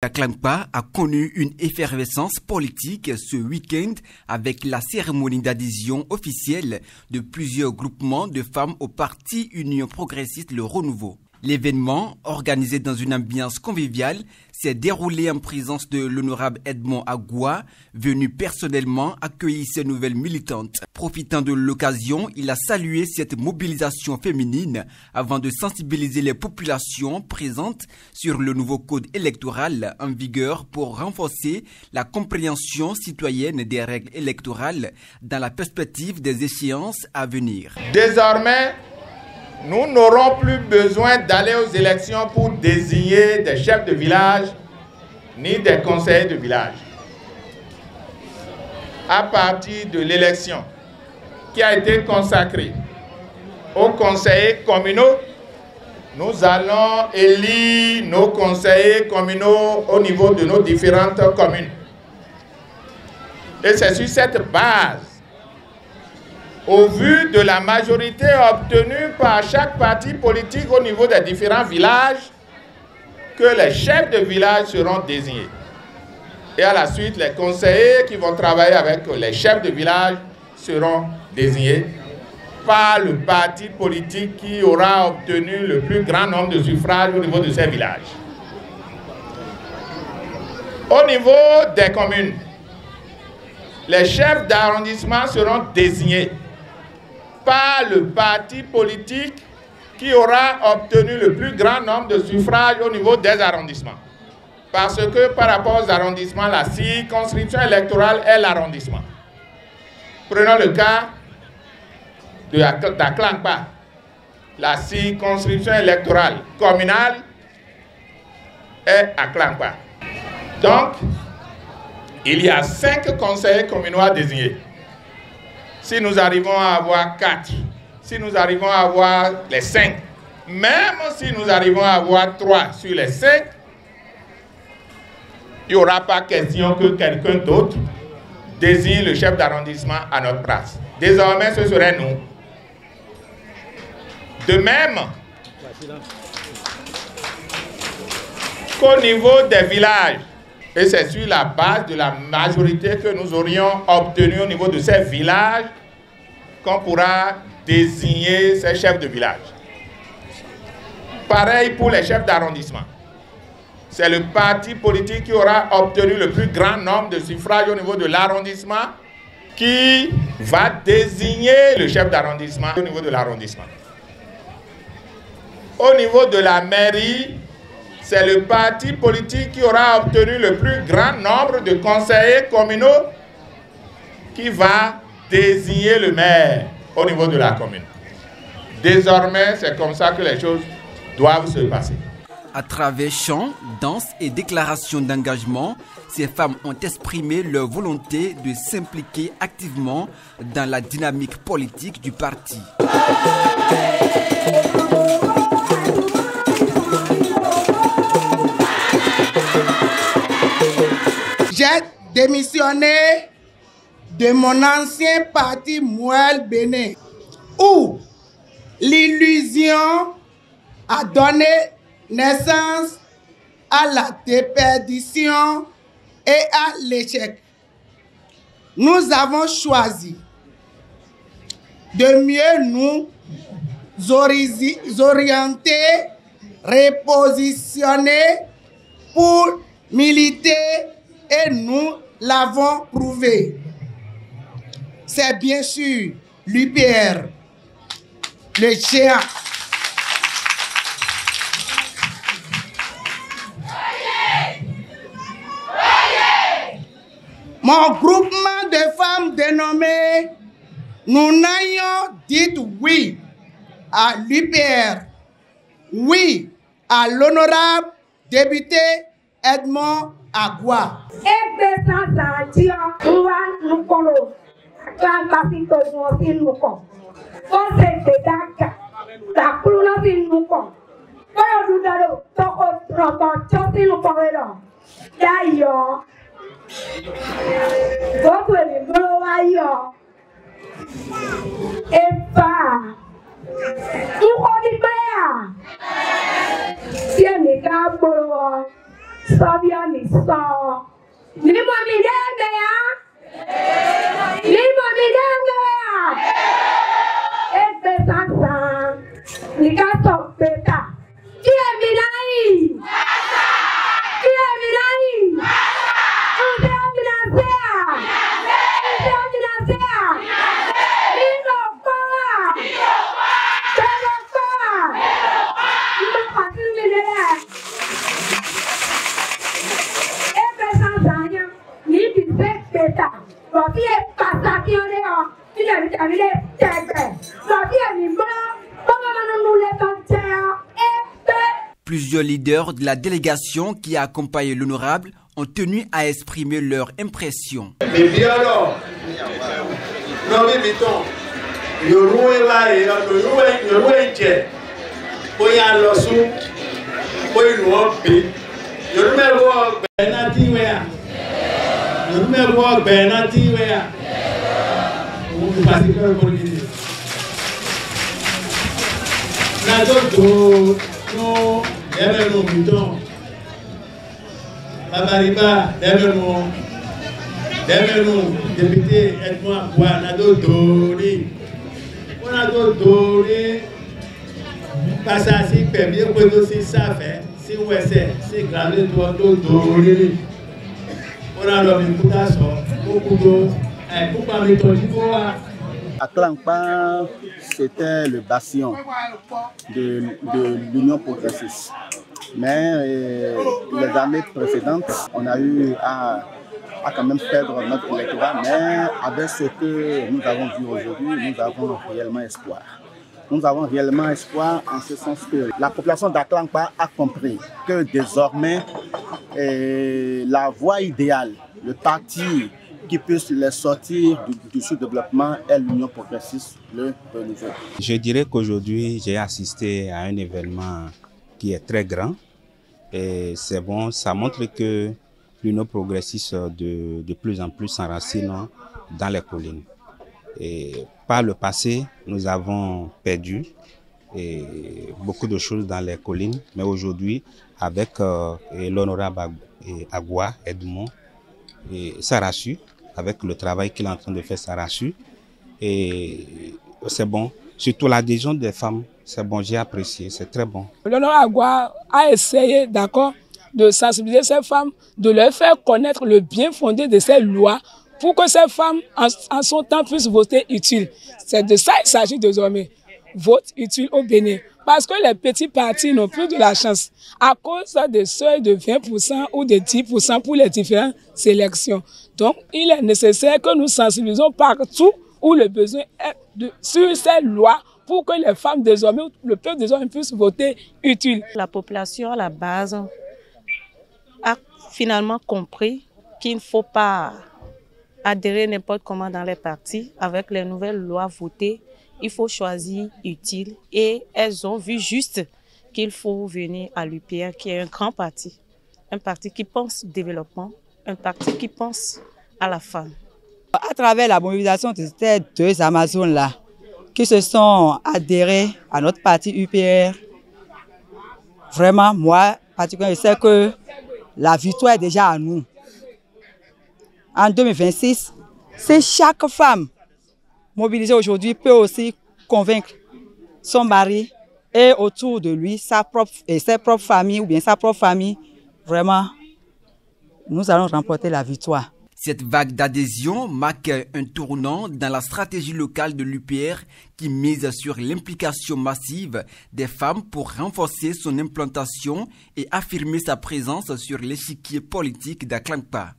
Aklankpa a connu une effervescence politique ce week-end avec la cérémonie d'adhésion officielle de plusieurs groupements de femmes au parti Union Progressiste Le Renouveau. L'événement, organisé dans une ambiance conviviale, s'est déroulé en présence de l'honorable Edmond Agua, venu personnellement accueillir ces nouvelles militantes. Profitant de l'occasion, il a salué cette mobilisation féminine avant de sensibiliser les populations présentes sur le nouveau code électoral en vigueur pour renforcer la compréhension citoyenne des règles électorales dans la perspective des échéances à venir. Désormais, nous n'aurons plus besoin d'aller aux élections pour désigner des chefs de village ni des conseillers de village. À partir de l'élection qui a été consacrée aux conseillers communaux, nous allons élire nos conseillers communaux au niveau de nos différentes communes. Et c'est sur cette base, au vu de la majorité obtenue par chaque parti politique au niveau des différents villages, que les chefs de village seront désignés. Et à la suite, les conseillers qui vont travailler avec les chefs de village seront désignés par le parti politique qui aura obtenu le plus grand nombre de suffrages au niveau de ces villages. Au niveau des communes, les chefs d'arrondissement seront désignés par le parti politique qui aura obtenu le plus grand nombre de suffrages au niveau des arrondissements. Parce que par rapport aux arrondissements, la circonscription électorale est l'arrondissement. Prenons le cas d'Aklankpa. La circonscription électorale communale est Aklankpa. Donc, il y a 5 conseillers communaux à désigner. Si nous arrivons à avoir 4, si nous arrivons à avoir les 5, même si nous arrivons à avoir 3 sur les 5, il n'y aura pas question que quelqu'un d'autre désigne le chef d'arrondissement à notre place. Désormais, ce serait nous. De même qu'au niveau des villages, et c'est sur la base de la majorité que nous aurions obtenue au niveau de ces villages qu'on pourra désigner ces chefs de village. Pareil pour les chefs d'arrondissement. C'est le parti politique qui aura obtenu le plus grand nombre de suffrages au niveau de l'arrondissement qui va désigner le chef d'arrondissement au niveau de l'arrondissement. Au niveau de la mairie, c'est le parti politique qui aura obtenu le plus grand nombre de conseillers communaux qui va désigner le maire au niveau de la commune. Désormais, c'est comme ça que les choses doivent se passer. À travers chants, danses et déclarations d'engagement, ces femmes ont exprimé leur volonté de s'impliquer activement dans la dynamique politique du parti. J'ai démissionné de mon ancien parti Mouel Bénin, où l'illusion a donné naissance à la déperdition et à l'échec. Nous avons choisi de mieux nous orienter, repositionner pour militer et nous l'avons prouvé. C'est bien sûr l'UPR, le géant. Mon groupement de femmes dénommé Nous n'ayons dit oui à l'UPR, oui à l'honorable député Edmond Agua. Plusieurs leaders de la délégation qui accompagnent l'honorable ont tenu à exprimer leur impression. Député, aide-moi, on a d'autres parce que si permis, on aussi ça fait, si on essaie, c'est grave, on a l'obligation, beaucoup d'eau, pourquoi À Klankpa, c'était le bastion de l'Union progressiste. Mais les années précédentes, on a eu à quand même perdre notre électorat. Mais avec ce que nous avons vu aujourd'hui, nous avons réellement espoir. Nous avons réellement espoir en ce sens que la population d'Aklankpa a compris que désormais, la voie idéale, le parti qui puisse les sortir du sous-développement est l'Union progressiste, le renouveau. Je dirais qu'aujourd'hui, j'ai assisté à un événement qui est très grand. Et c'est bon, ça montre que l'Union progressiste de plus en plus s'enracine dans les collines. Et par le passé, nous avons perdu beaucoup de choses dans les collines, mais aujourd'hui, avec l'honorable Agua Edmond, ça rassure, avec le travail qu'il est en train de faire, ça rassure. Et c'est bon, surtout l'adhésion des femmes, c'est bon, j'ai apprécié, c'est très bon. L'honorable Agua a essayé, d'accord, de sensibiliser ces femmes, de leur faire connaître le bien fondé de ces lois pour que ces femmes, en son temps, puissent voter utile. C'est de ça qu'il s'agit désormais. Vote utile au Bénin. Parce que les petits partis n'ont plus de la chance à cause des seuils de 20% ou de 10% pour les différentes sélections. Donc, il est nécessaire que nous sensibilisons partout où le besoin est sur ces lois pour que les femmes désormais, le peuple désormais puisse voter utile. La population à la base a finalement compris qu'il ne faut pas adhérer n'importe comment dans les partis. Avec les nouvelles lois votées, il faut choisir utile. Et elles ont vu juste qu'il faut venir à l'UPR, qui est un grand parti. Un parti qui pense développement, un parti qui pense à la femme. À travers la mobilisation de ces deux Amazones-là, qui se sont adhérés à notre parti UPR, vraiment, moi, particulièrement, je sais que la victoire est déjà à nous. En 2026, c'est chaque femme mobilisée aujourd'hui peut aussi convaincre son mari et autour de lui, ses propres familles ou bien sa propre famille. Vraiment, nous allons remporter la victoire. Cette vague d'adhésion marque un tournant dans la stratégie locale de l'UPR qui mise sur l'implication massive des femmes pour renforcer son implantation et affirmer sa présence sur l'échiquier politique d'Aklankpa.